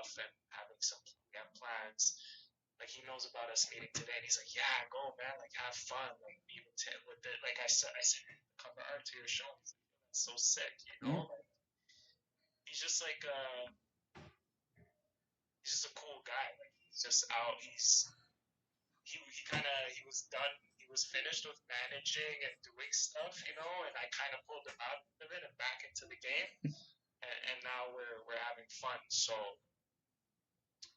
stuff and having some plans. Like he knows about us meeting today, and he's like, "Yeah, go, man. Like have fun. Like be with it." Like I said, cover art to your show. He's like, "That's so sick, you know." Yeah. Like he's just like he's just a cool guy. Like he's just out. He kind of he was done. He was finished with managing and doing stuff, you know. And I kind of pulled him out of it and back into the game. And now we're having fun. So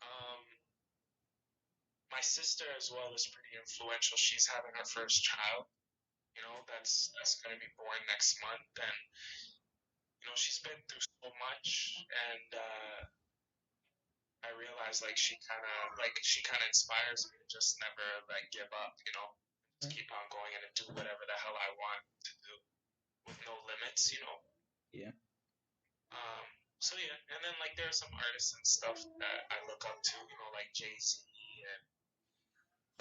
um, my sister as well is pretty influential. She's having her first child. You know, that's going to be born next month, and you know she's been through so much, and I realize like she kind of inspires me to just never like give up. You know, just keep on going and do whatever the hell I want to do with no limits. You know. Yeah. Um, so yeah, and then like there are some artists and stuff that I look up to. You know, like Jay-Z and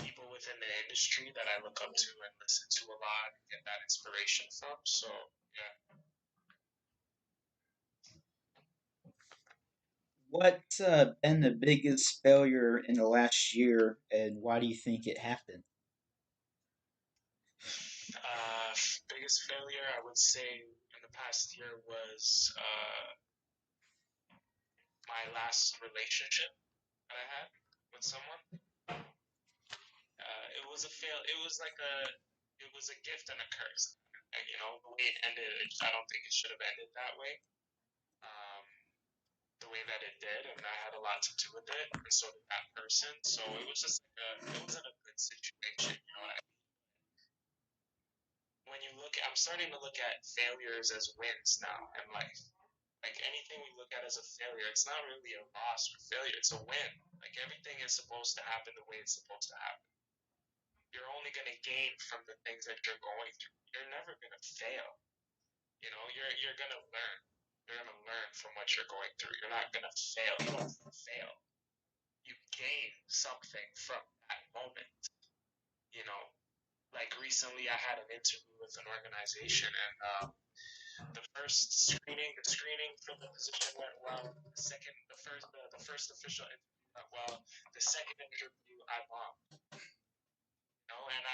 people within the industry that I look up to and listen to a lot and get that inspiration from. So yeah. What's been the biggest failure in the last year, and why do you think it happened? Uh, Biggest failure I would say in the past year was my last relationship that I had with someone. It was a fail. It was like it was a gift and a curse. And you know the way it ended, I don't think it should have ended that way. Um, the way that it did, and I had a lot to do with it, and so did that person. So it was just it wasn't a good situation. You know, when you look, I'm starting to look at failures as wins now in life. Like anything we look at as a failure, it's not really a loss or failure, it's a win. Like everything is supposed to happen the way it's supposed to happen. You're only going to gain from the things that you're going through. You're never going to fail. You know, you're going to learn. You're going to learn from what you're going through. You're not going to fail. You don't fail. You gain something from that moment. You know, like recently I had an interview with an organization, and the screening for the position went well. The first official interview went well. The second interview, I bombed. You know, and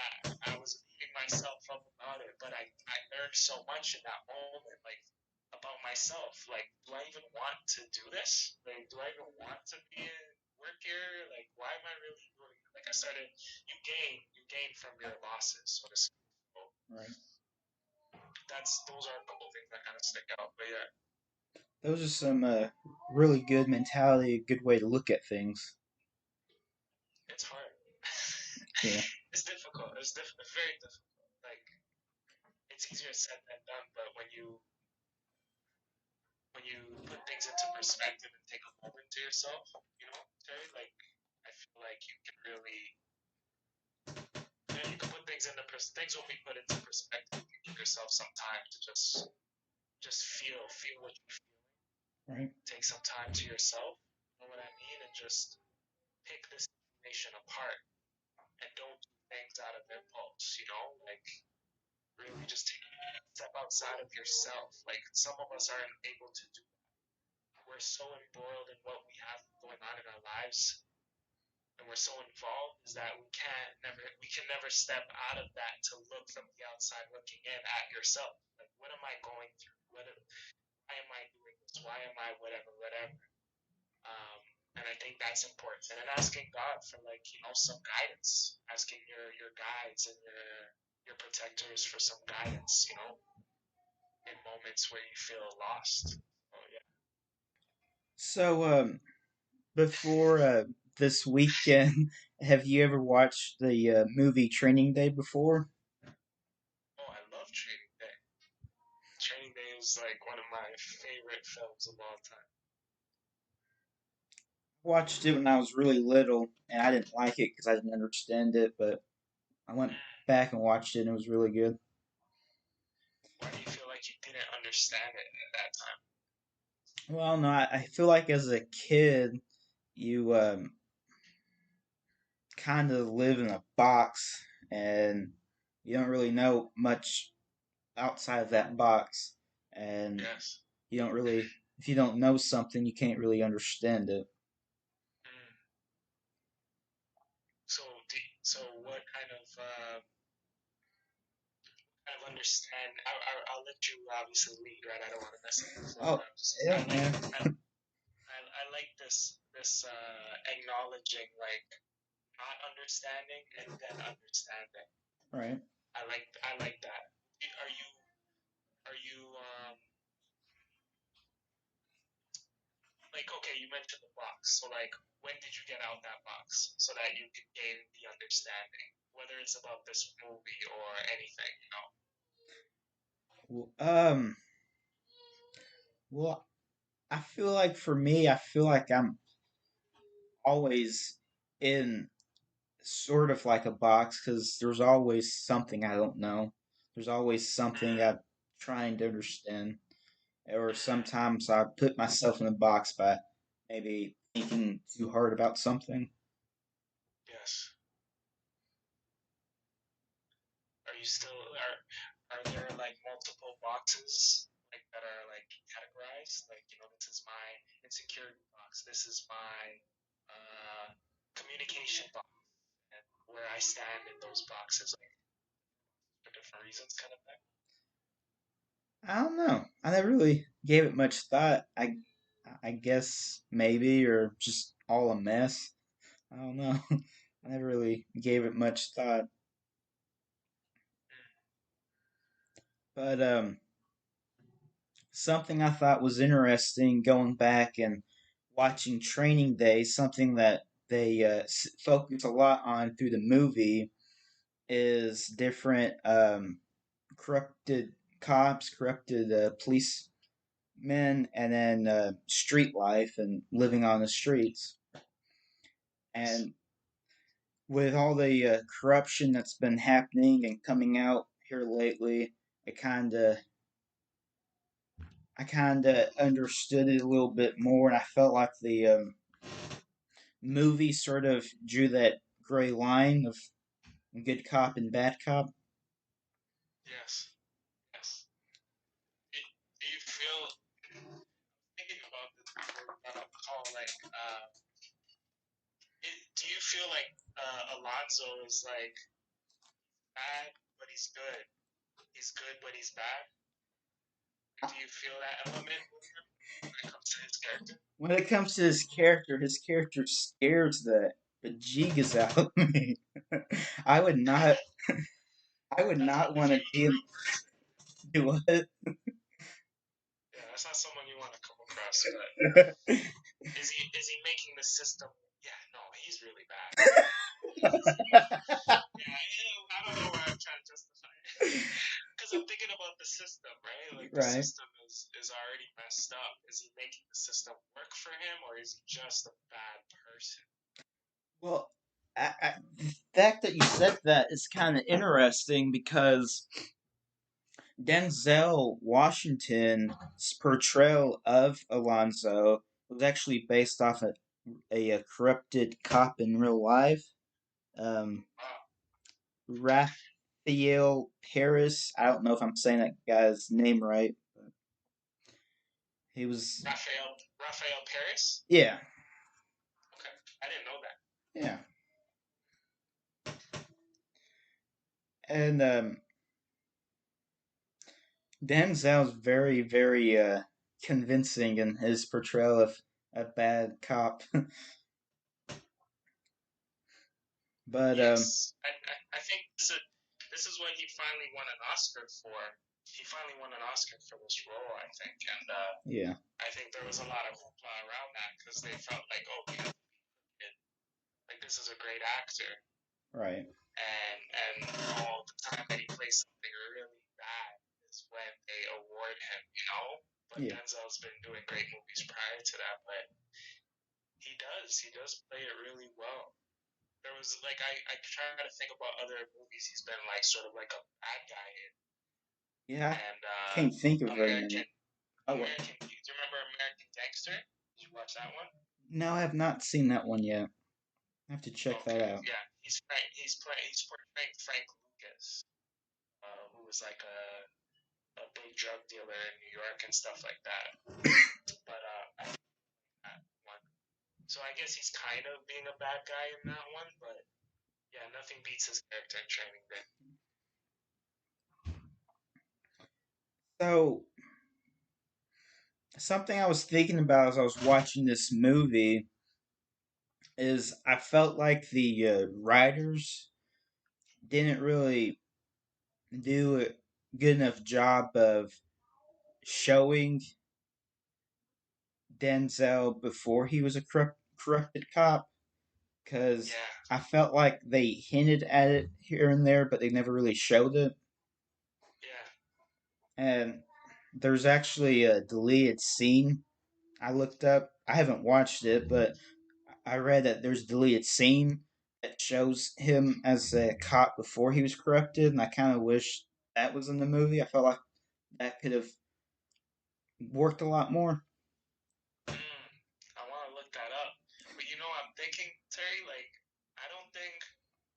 I was beating myself up about it, but I learned so much in that moment, like about myself. Like, do I even want to do this? Like, do I even want to be in work here? Like, why am I really doing it? Like, you gain from your losses, so to speak. So Right. those are a couple of things that kind of stick out. But yeah, Those are some really good mentality, a good way to look at things. it's hard. Yeah. It's difficult. It's very difficult. Like it's easier said than done, but when you put things into perspective and take a moment to yourself, you know, Terry, like I feel like you can really, you know, you can put things into things will be put into perspective. You give yourself some time to just feel what you're feeling. Right. Take some time to yourself. You know what I mean, and just pick this information apart and don't do things out of impulse. You know, like really just take a step outside of yourself. Like some of us aren't able to do that. We're so embroiled in what we have going on in our lives, and we're so involved is that we can never step out of that to look from the outside looking in at yourself. Like what am I going through? Why am I doing this? Why am I whatever? Um, and I think that's important. And then asking God for like some guidance, asking your guides and your protectors for some guidance. In moments where you feel lost. Oh yeah. So, before this weekend, have you ever watched the movie Training Day before? Oh, I love Training Day. Training Day is like one of my favorite films of all time. Watched it when I was really little, and I didn't like it because I didn't understand it. But I went back and watched it, and it was really good. Why do you feel like you didn't understand it at that time? Well, no, I feel like as a kid, you kind of live in a box, and you don't really know much outside of that box, and Yes. you don't really, if you don't know something, you can't really understand it. So what kind of understand? I'll let you obviously lead, right? I don't want to mess up the flow, Oh, but I'm just yeah, yeah. I like this acknowledging like not understanding and then understanding. Right. I like that. Are you like okay? You mentioned the box, so like when did you get out that box so that you could gain the understanding, whether it's about this movie or anything, you know? Well, well, I feel like for me, I feel like I'm always in sort of like a box because there's always something I don't know. There's always something Mm, I'm trying to understand. Or mm, sometimes I put myself in a box by maybe thinking too hard about something. yes. Are you still are there like multiple boxes like that are like categorized? Like, you know, this is my insecurity box. This is my communication box and where I stand in those boxes like for different reasons kind of thing. I don't know. I never really gave it much thought. I guess maybe or just all a mess. I don't know. I never really gave it much thought. But something I thought was interesting going back and watching Training Day, something that they focus a lot on through the movie is different corrupted cops, corrupted policemen, and then street life and living on the streets. Yes. And with all the corruption that's been happening and coming out here lately, it I kind of understood it a little bit more, and I felt like the movie sort of drew that gray line of good cop and bad cop. Yes. Yes. Do you feel thinking about this before we got on the call, like do you feel like Alonzo is like bad but he's good? He's good but he's bad? Do you feel that element with him when it comes to his character? When it comes to his character scares the bejesus out of me. I would not, I would That's not if want he to was deal real. do what. Yeah, that's not someone you want to come across. But is he making the system? Yeah, no, he's really bad. Yeah, I don't know why I'm trying to justify it. Because I'm thinking about the system, right? Like the Right. system is already messed up. Is he making the system work for him, or is he just a bad person? Well, the fact that you said that is kind of interesting because Denzel Washington's portrayal of Alonzo was actually based off a corrupted cop in real life. Um, Oh, Raphael Paris. I don't know if I'm saying that guy's name right. But he was, Raphael Paris. yeah, Okay, I didn't know that. yeah. And Denzel's very, very convincing in his portrayal of a bad cop. But Yes, I think this is what he finally won an Oscar for. He finally won an Oscar for this role, I think, and yeah, I think there was a lot of hoopla around that because they felt like, oh, we have it, like this is a great actor, right. and all the time that he plays something really bad is when they award him, you know. But Yeah. Denzel's been doing great movies prior to that, but he does play it really well. There was like I try to think about other movies he's been like sort of like a bad guy in, Yeah, I and can't think of very many. American Oh, well, American. Do you remember American Gangster? Did you watch that one? no, I have not seen that one yet. I have to check that Okay, out. yeah. He's portraying Frank Lucas, who was like a big drug dealer in New York and stuff like that. But I that one. So I guess he's kind of being a bad guy in that one, but Yeah, nothing beats his character in Training Day. So, something I was thinking about as I was watching this movie is I felt like the writers didn't really do a good enough job of showing Denzel before he was a corrupted cop, because Yeah, I felt like they hinted at it here and there, but they never really showed it. yeah. And there's actually a deleted scene I looked up. I haven't watched it, but I read that there's a deleted scene that shows him as a cop before he was corrupted, and I kind of wish that was in the movie. I felt like that could have worked a lot more. Mm, I want to look that up. But you know, I'm thinking, Terry, like, I don't think,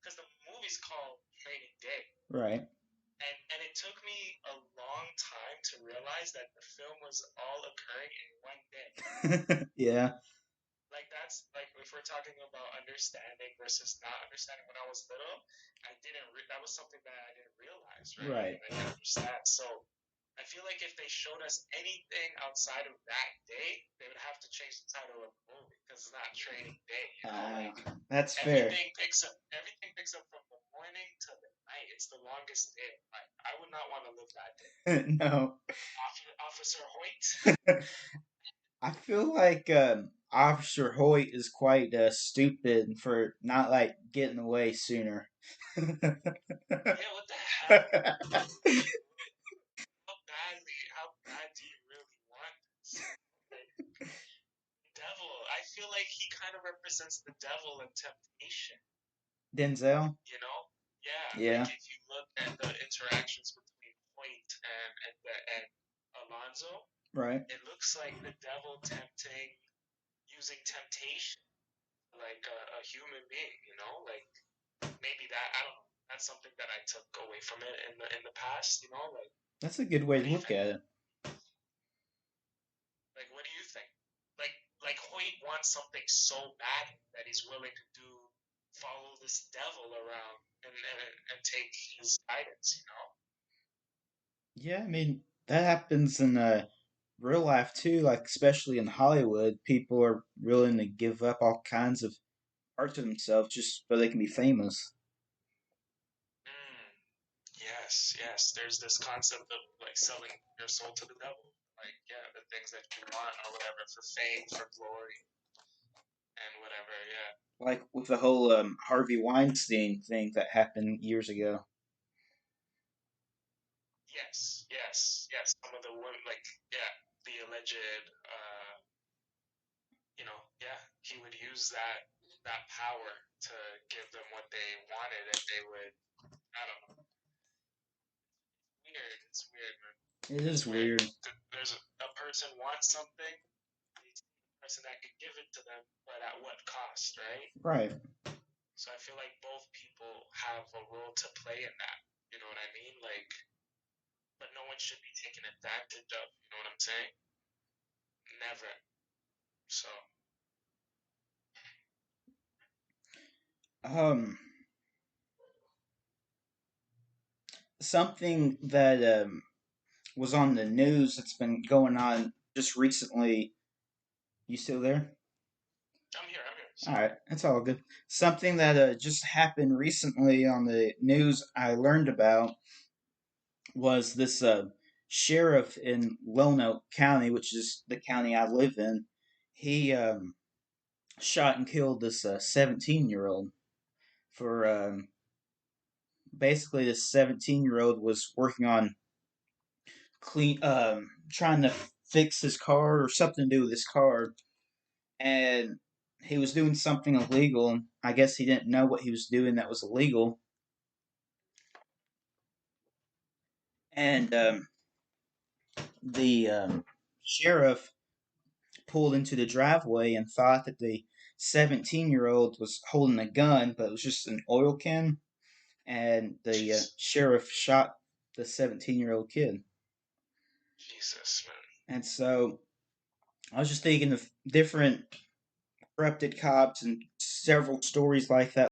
because the movie's called Training Day, Right. and it took me a long time to realize that the film was all occurring in one day. Yeah. Like that's like if we're talking about understanding versus not understanding. When I was little, I didn't. That was something that I didn't realize, right? Right. And I didn't understand. So I feel like if they showed us anything outside of that day, they would have to change the title of the movie because it's not Training Day. You know, Uh, like that's fair. everything picks up from the morning to the night. It's the longest day. Like I would not want to live that day. No. Officer Hoyt. I feel like Officer Hoyt is quite stupid for not like getting away sooner. Yeah, what the hell? How bad do you really want this? Like, devil. I feel like he kind of represents the devil and temptation. Denzel. You know? Yeah. Like Yeah. if you look at the interactions between Point and Alonzo, Right. it looks like the devil using temptation like a human being. You know, like maybe that I don't know. That's something that I took away from it in the past. You know, like That's a good way what to do you look think? at it. Like, what do you think? Like, like Hoyt wants something so bad that he's willing to follow this devil around and take his guidance. You know? Yeah, I mean that happens in real life too. Like especially in Hollywood, people are willing to give up all kinds of parts of themselves just so they can be famous. Mm, yes, yes. There's this concept of like selling your soul to the devil. Like, yeah, the things that you want or whatever for fame, for glory, and whatever. Yeah. Like with the whole Harvey Weinstein thing that happened years ago. Yes, yes, yes. Some of the women, like, yeah, the alleged, yeah, he would use that power to give them what they wanted, and they would. I don't know. Weird. It's weird, man. It It's is weird. weird. There's a person wants something, needs a person that can give it to them, but at what cost, right? Right. So I feel like both people have a role to play in that. You know what I mean? Like, but no one should be taken advantage of. You know what I'm saying? Never. So. Um, Something that was on the news that's been going on just recently. You still there? I'm here. I'm here. All Sorry. right, that's all good. Something that just happened recently on the news I learned about was this sheriff in Lonoke County, which is the county I live in. He shot and killed this 17-year-old for basically this 17-year-old was working on trying to fix his car or something to do with his car, and he was doing something illegal. And I guess he didn't know what he was doing that was illegal, and the sheriff pulled into the driveway and thought that the 17-year-old was holding a gun, but it was just an oil can, and the Jeez. sheriff shot the 17-year-old kid. Jesus, man. And so I was just thinking of different corrupted cops and several stories like that